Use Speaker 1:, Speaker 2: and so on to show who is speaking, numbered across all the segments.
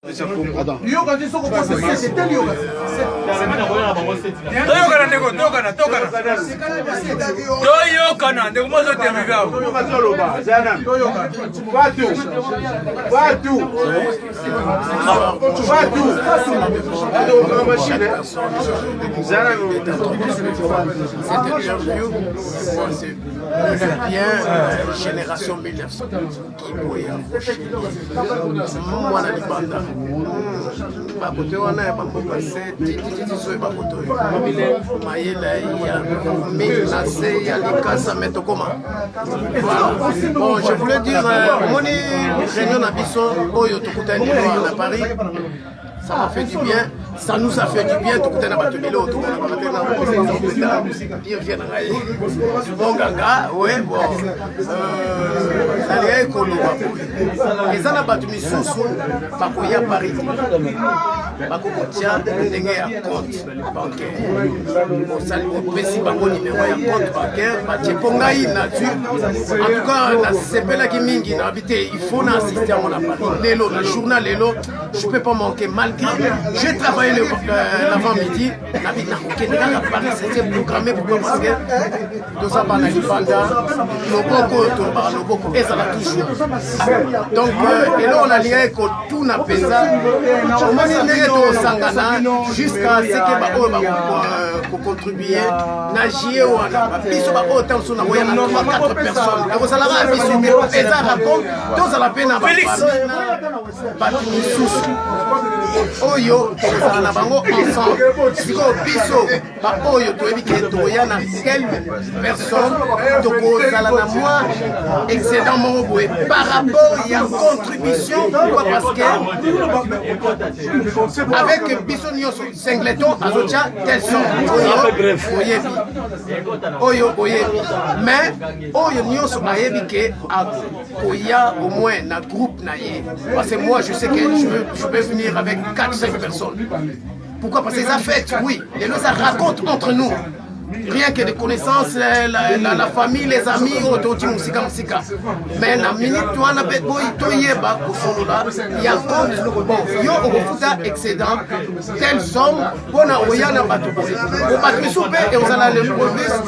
Speaker 1: Yoga dit son composé, c'est tel yoga.
Speaker 2: Génération 1900 qui voyait moi bakote wana ya bambopase titititiso bakoto mayela ya minase ya likasa metokoma. Bon, je voulais dire moni réunion na biso oyo tokutani na Paris. Ça m'a fait du bien, ça nous a fait du bien. Tout le monde a battu l'autre. Bon ganga, ouais, bon. Allez, écolo. Les gens ont battu mes sous-sous, Bakoya Paris. Bakoya, n'engé à compte bancaire. On salue au précis banco numéro à compte bancaire. Baché Pongaï, nature. En tout cas, c'est pas là qui mingi n'a habité. Il faut assister à mon appareil. Lélo, le journal Lélo, je peux pas manquer mal. J'ai travaillé l'avant-midi, c'était programmé pour parce que tout ça par la Loboko, et ça l'a toujours. Donc, et là on a lié que tout n'a pas ça. On m'a dit au Sangana jusqu'à ce que pour contribuer, nager ou à autant sur la moyenne à 4 personnes. Et vous allez voir, et ça raconte, tous à la peine à Félix. Oyo tozala na bango ensemble siko biso ba oyo toyebi ke toya na quelle personne tokozala na moi excédent moko boye par rapport ya contribution parce que avec biso nyonso singleton azotia tel son oyebi oyo oyebi mais oyo nyonso ayebi ke akoya au moins na groupe na ye parce que moi je sais que je peux venir avec 4-5 personnes. Pourquoi? Parce que ça fait, oui, les deux ça raconte entre nous. Rien que des connaissances, la famille, les amis, mais la minute, tu as il y a compte, bon, il y a un excédent, telle somme, pour na oyana bateau. Au bateau souper et on a le province,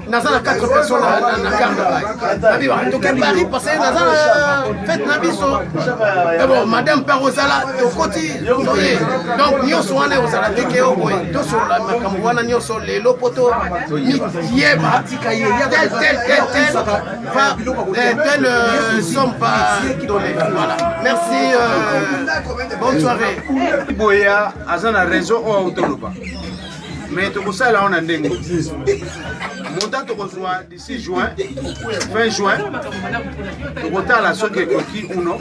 Speaker 2: nous avons 4 personnes dans la carte. Donc Paris, parce que nous avons fait Nabiso. Bon, Madame Parosala, au côté, donc nous sommes allés aux Aladeke, nous sommes là, nous sommes les lopoto. Telle somme pas donnée. Voilà. Merci. Bonne soirée.
Speaker 3: Boya, azana réseau au Autoloba. Mais tout ça là on a dengue. Montant to reçoit d'ici juin, fin juin. To kota la soke koki uno.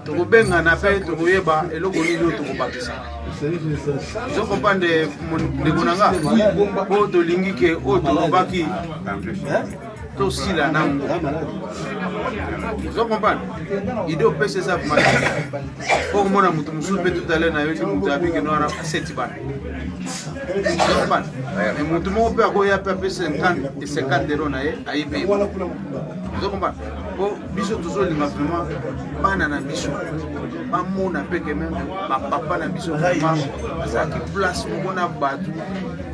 Speaker 3: To benga na pe to yeba eloko ni to kopakisa. Je comprends de Konanga. Pour de l'ingike, autre baki. Tout si la nam. Je comprends. Il doit payer ça pour moi. Pour moi, je me suis tout à l'heure avec une moutarde qui n'a pas 7 balles. Je comprends. Et mon tour peut avoir 50 et 50 euros à y payer. Je comprends. Pour biso toujours les vraiment banana biso. Maman n'a pas que même ma papa n'a biso vraiment ça qui place mon a battu.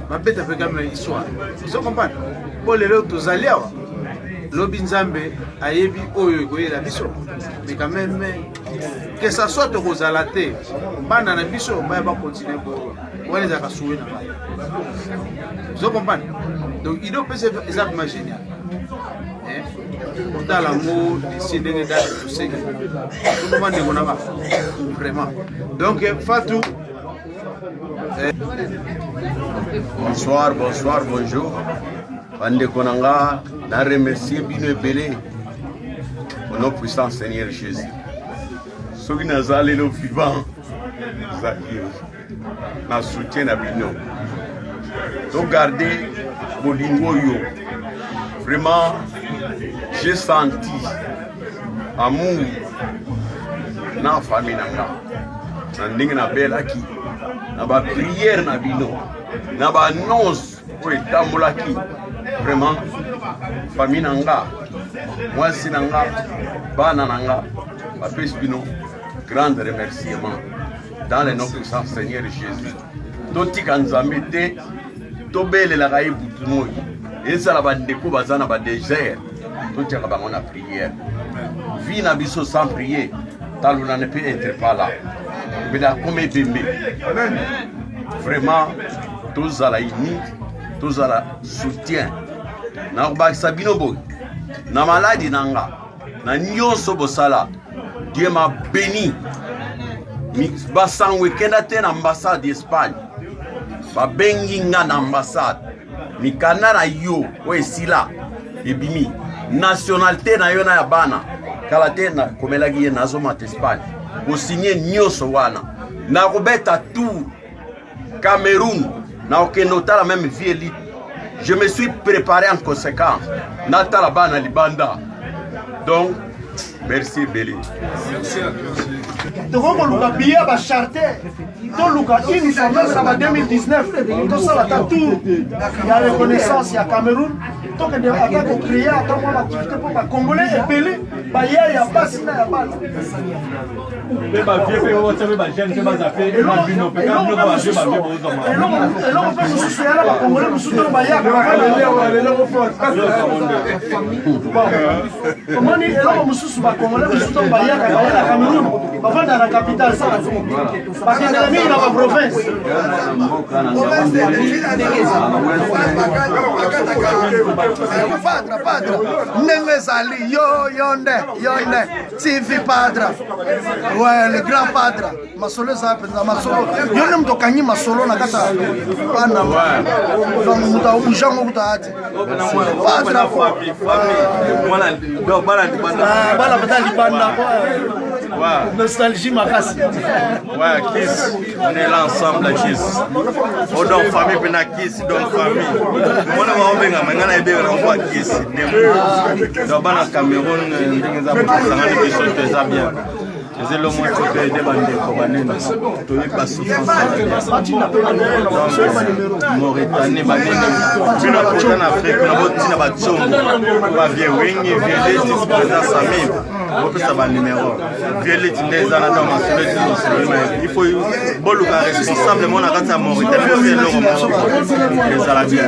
Speaker 3: Ma bête avec même histoire. Je comprends. Pour les autres alliés. Lobi Nzambe ayebi oyo goyela biso. Mais quand même que ça soit au Rosalate, banana biso ba continuer pour on les a pas soué. Je comprends. Donc il doit penser exactement génial. Dans l'amour, ici, dans les dates, tout ça. Tout le monde est bon, vraiment. Donc, Fatou.
Speaker 4: Bonsoir, bonsoir, bonjour. Bande Konanga, n'a remercié Bino Belé au nom puissant Seigneur Jésus. Ceux qui n'ont pas le vivant, n'a soutien à Bino. Donc, gardez mon lingoyo. Vraiment, j'ai senti amour dans la famille. Dans la belle qui, dans la prière, dans la annonce, vraiment, famille nanga, moi si nanga, bana nanga, ma pespino, grand remerciement dans le nom puissant Seigneur Jésus. Totika nzambe te tobelela ye butumo ezala bandeko bazana ba désert totika bango na prière vie na biso sans prier taluna ne peut être pas là bela comme bembe vraiment tozala uni tozala soutien na ba sabino boy na maladi nanga na nyonso bosala Dieu m'a béni basan wekenda te na ambassade d'Espagne babengi nga na ambassade mikanda na yo oesila ebimi nationalité na yo na ya bana kala te na komelaki ye nazomata Espagne kosinye nyonso wana na kobeta tour Cameroun na okende otala même vie élite. Je me suis préparé en conséquence natala bana libanda donc merci Bélé.
Speaker 1: Toko luka biya ba charter. To luka une famille ça va 2019. To ça la tour. Il y a reconnaissance ya Cameroun. To que de attaque au créer attends moi activité pour ba congolais et belé ba ya passe na ya bala.
Speaker 5: Mais ba vieux pe o tebe ba jeune se ba zafe ba bino pe ka no ba je ba vieux bo zo ma.
Speaker 1: Et là on peut se soucier là ba congolais nous soutenons ba ya. Comment ni là on mususu ba congolais nous soutenons ba ya na Cameroun. Ba vanda na capitale ça la zone. Ba kendela na ba province.
Speaker 2: Padre, ndenge zali yo yonde TV padre. Ouais, le grand padre. Masolo za penza masolo. Yone mtokanyi masolo na kata bana. Donc muta ujango kutaati. Padre
Speaker 5: Voilà, donc
Speaker 2: bala batali banda.
Speaker 5: ouais.
Speaker 2: Nostalgie makasi.
Speaker 5: Ouais, Kiss, on est là ensemble à Kiss. On donne famille, on a Kiss, donc famille. On a venga, mais on a aidé à voir Kiss. Donc, on a Cameroun, on a bien. C'est le moins que j'ai demandé pour aller dans le pas souffrance. Mauritanie, tu n'as pas en Afrique, tu n'as pas de chômage. Tu vas bien wing, violer, tu vas Samir. On peut savoir le numéro. Violer, tu es dans la dame, il faut être responsable. Mon agata Mauritanie, c'est le les Arabiens.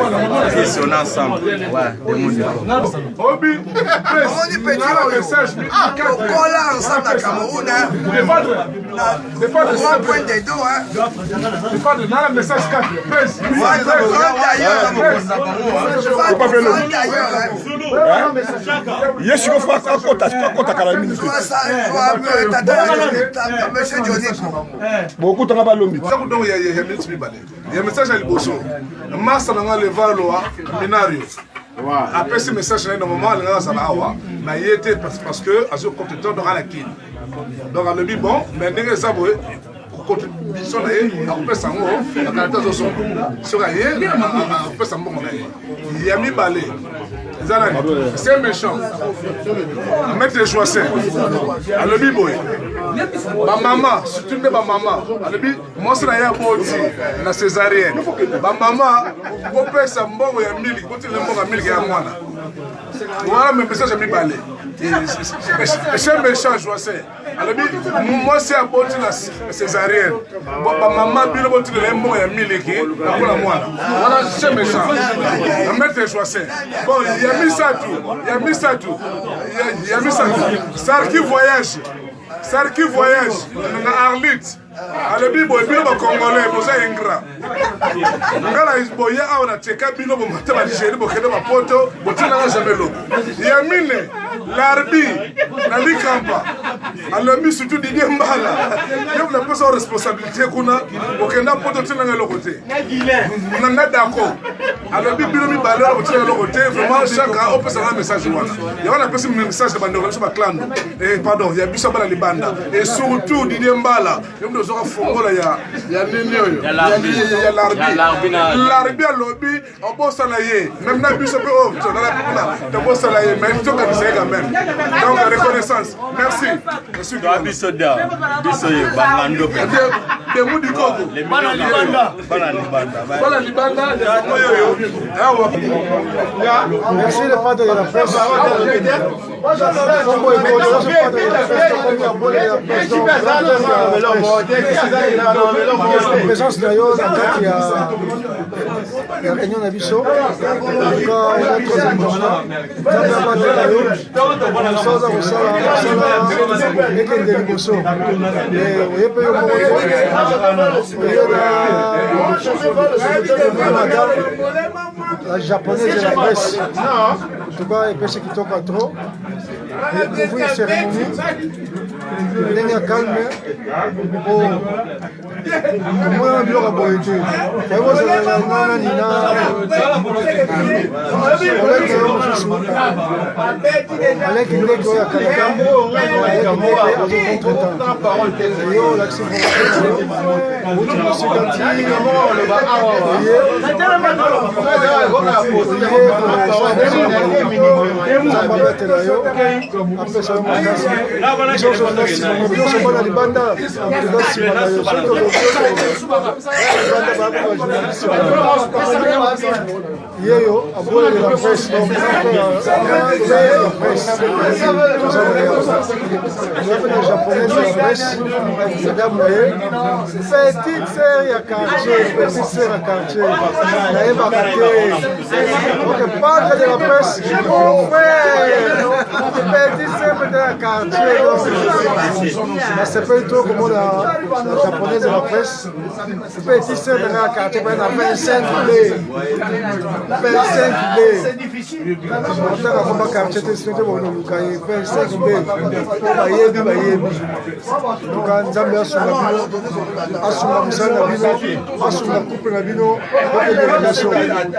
Speaker 5: Ils sont ensemble. Ouais, des mondiaux.
Speaker 6: On dit petit message. Cola ensemble à Cameroun. C'est pas de point des dos, hein. C'est pas de dans le message 4.
Speaker 7: Yes, you go beaucoup de travail.
Speaker 6: Il y a un message à l'Iboso. Massa n'a pas le valoir, Minario. Après ce message, normalement, il y a parce que, à ce compte-temps, on a la kin. Donc, on a dit bon, mais nous avons contribution on peut s'en la caractère de son sur ailleurs, on peut s'en il y a mis balai. C'est méchant. Mettre les choisins. À le biboy. Ma maman, surtout ma maman. À le bi, moi c'est la boti, la césarienne. Ma maman, on peut s'en bon et un mille, côté le bon à mille et à moi. Voilà mes messages à mi balai. C'est méchant choisin. À le bi, moi c'est à boti la césarienne. Ma maman, puis le boti le bon et un mille et à moi. Voilà, c'est méchant. À mettre les choisins. Bon, il y a mis ça tout. Il y a mis ça tout. Sarki voyage. Na Arlit. Alebi boy bino ba Congolais boza ingra. Ngala isboya aona cheka bino bo mataba jeri bo kede ba poto bo tina na jamelo. Ya mine l'arbi na likampa. Alebi surtout Didier Mbala. Yo na pesa responsabilité kuna bo kenda poto tina na lokote. Na d'accord. Alebi bino mi baleur bo tina na lokote vraiment chacun opesa un message wana. Ya wana pesa message de bandoko ba clan. Pardon, ya biso bala libanda et surtout Didier Mbala. Fongola ya nini oyo ya l'arbi à lobby on bosse à l'aïe même na biso pe oh tu na la pula tu bosse à l'aïe mais tu connais ça quand même donc reconnaissance merci monsieur
Speaker 5: biso ye bangando pe
Speaker 6: de mudi koko
Speaker 5: bana libanda
Speaker 6: merci le padre de la presse
Speaker 8: présence na yo na kati ya réunion na biso en tout cas eza très important nzambe abatela yo mosoza kosala ekende liboso oye mpe yo moko oye la japonaise de la presse en tout cas epesi kitoko trop ouvrir cérémonie ndenge ya calme omona biloko ya boye te oyebozalana nina oleki yo mosusu aleki ndenge oyo akalaka aleki ndenge azocontretemps yo olakisi babetela yo apesa yo makasi biso bana libanda eza nsima na yo yeyo aboyeli la presse na japonaise ya presse madame moye petite sœur ya quartier petite sœur ya quartier nayebaka te donc padre de la presse mon frère petite sœur peut-être ya quartier nasepeli to komona la japonaise de la presse petite sœur ya quartier peut-être na 25 blé 25 blé otaka komba quartier te sino te bonoluka ye 25 blé po bayebi luka nzambe asunga bino asunga mosala na bino asunga couple na bino okende liboso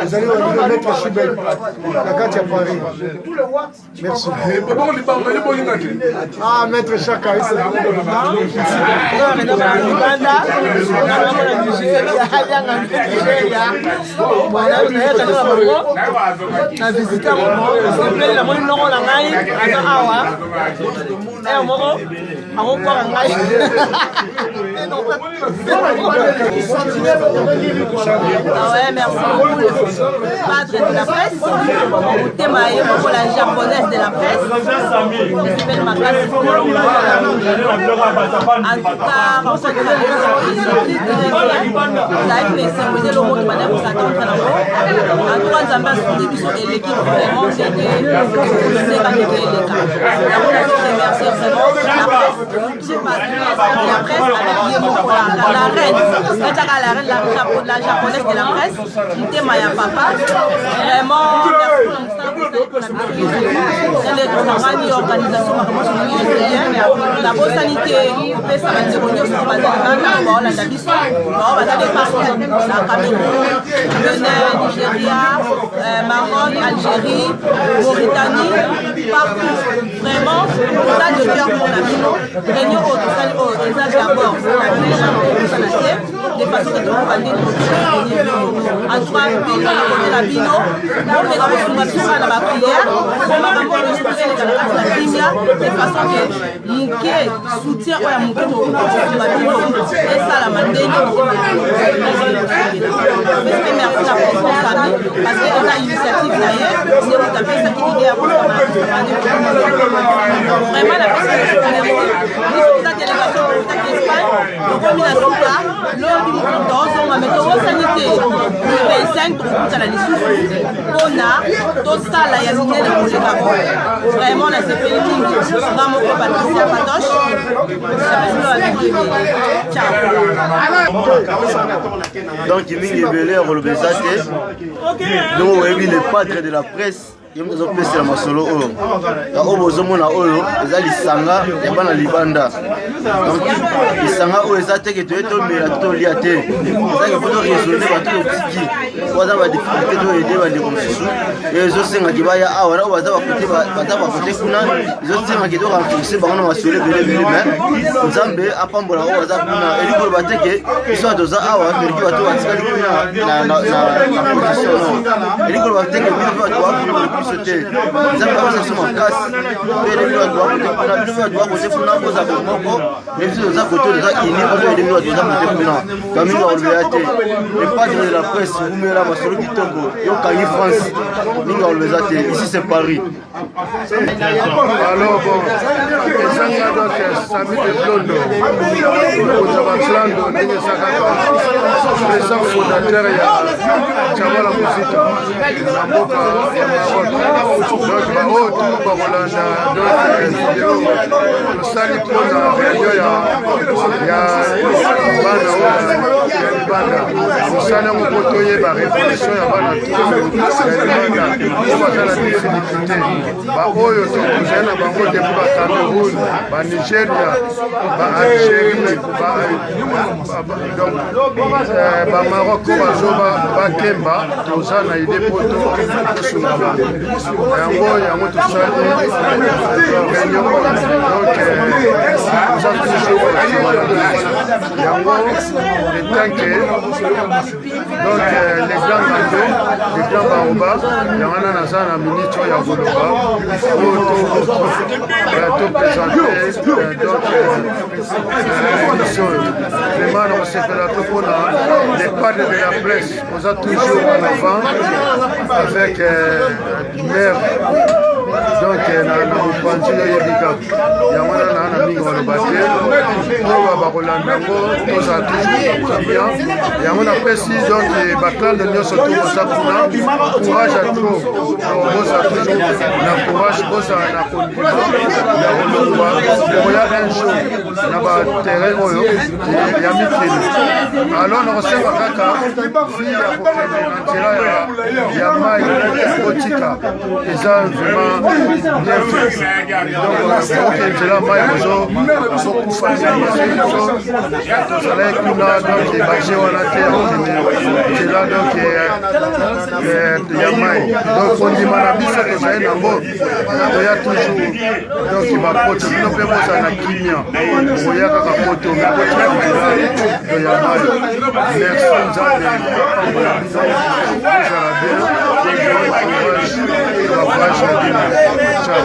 Speaker 8: ezali na bino maître Chibel na kati ya Paris merci ah maître Chaka
Speaker 9: na visite yango namoni ndongo na ngai aza awa eye moko akokwaka ngai merci beaucoup padre de la presse motema ye moko la japonaise de la presse esepeli makasi en tout cas rencontre na biso ezalaki mpe symboliser eloko tobanda kosatendre nango en tout cas nzambe asundi biso eleki vraiment ndenge oseka ndenge eleka yango nazoremercie vraiment la presse avec ye moko la reine etaka la reine la japonaise de la presse motema ya papa vraiment nde tozangani organisation makambo soningi nabosani te pesa bandeko nyonso bazalaka baolanda biso bao baza de partout na Cameroun, Benin, Nigeria, Maroc, Algérie, Mauritanie, partout vraiment ça de cœur pour la bino réunion au total eza d'abord de façon que tout le monde en tout cas bino na côté la bino bomeka kosunga biso na baprière makambo nyonso tozeleka na kati na kimia de façon que moke soutien oyo ya moke mokosunga bino esalama ndenge merci la responsable parce que eza initiative na ye nde moto apesaki ide ya kosama vraiment na pesi biso toza délégation totaki Espagne tokomi na suka lobi moto tozonga me tobosani te 25 tokokutana lisusu mpona tosala ya minene koleka oyo vraiment nasepeli mingi nga moko Patricia Patoche napesilo babikebele ciao
Speaker 5: donc mingi ebele ya kolobesa te donc oyebi le padre de la presse ye moto azopesela masolo oyo oyo bozomona oyo eza lisanga ya bana libanda donc lisanga oyo eza teke toye tomela tolia te ezaki mpo toresone bato totiki po baza badifficulté toyede bandeko mosusu ezosengaki baya awa na oyo baza bakote kuna ezosengaki torenforce bango na masolo ebelebele me nzambe apambola oyo baza kuna eli koloba teke biso bato oza awa meliki bato batikali kuna na position no eli koloba teke bino mpe bato bakuna biso te nzambe akosaso makasi mpe elemi wadwa kote kuna koza bomoko me biso toza kote toza ini omo elemi wadwa oza kote kuna bamingi balobela te epadre de la presse umela masolo kitongo yokangi France mingi balobeza te ici c'est Paris.
Speaker 8: Alors bon, ezanga donc Sami de Blondo kozaba Klando ndenge sakaka président fondateur ya Tchabala Muzika na mboka ya Maroc. Donc baoyo tu bakolanda donc tosali mpona réunion ya bana ya libanda tosali yango mpo toyeba révolution ya bana tu ya libanda po baza na difficulté baoyo tozali na bango depuis bacameroun banigeria baalgérie bamaroc ko bazoba bakemba toza na ide mpo tosunga bango yango tosali réunion donc toza toujours yango etant que donc les grands gando les grands baoba yango wana naza na minute oyo ya koloba to présenter donc émission vraiment nakosepela to mpona les padres de la presse oza toujours en avant avec maire donc na mopanzi oyebi kaka yango wana naa na mingi baloba te oyo bakolanda yango tozala toujours bien yango napesi donc baklande nyonso to boza kuna courage à trop bozala toujours na courage bozala na kondima ya kolongwa koya un jour na baterrain oyo ya mikili alors nakosenga kaka fille ya kokende na nzela ya mai otika eza vraiment bien fait donc okenzela mai ozokufa tozalaki kuna donc baje wana te akokende nzela donc ya mai donc kondima na biso tozali nango toya toujours donc bapoto bino mpe bozala na kimia oya kaka poto mekotika nzela to ya mai merci nzambe ozala bien courage na bino ciao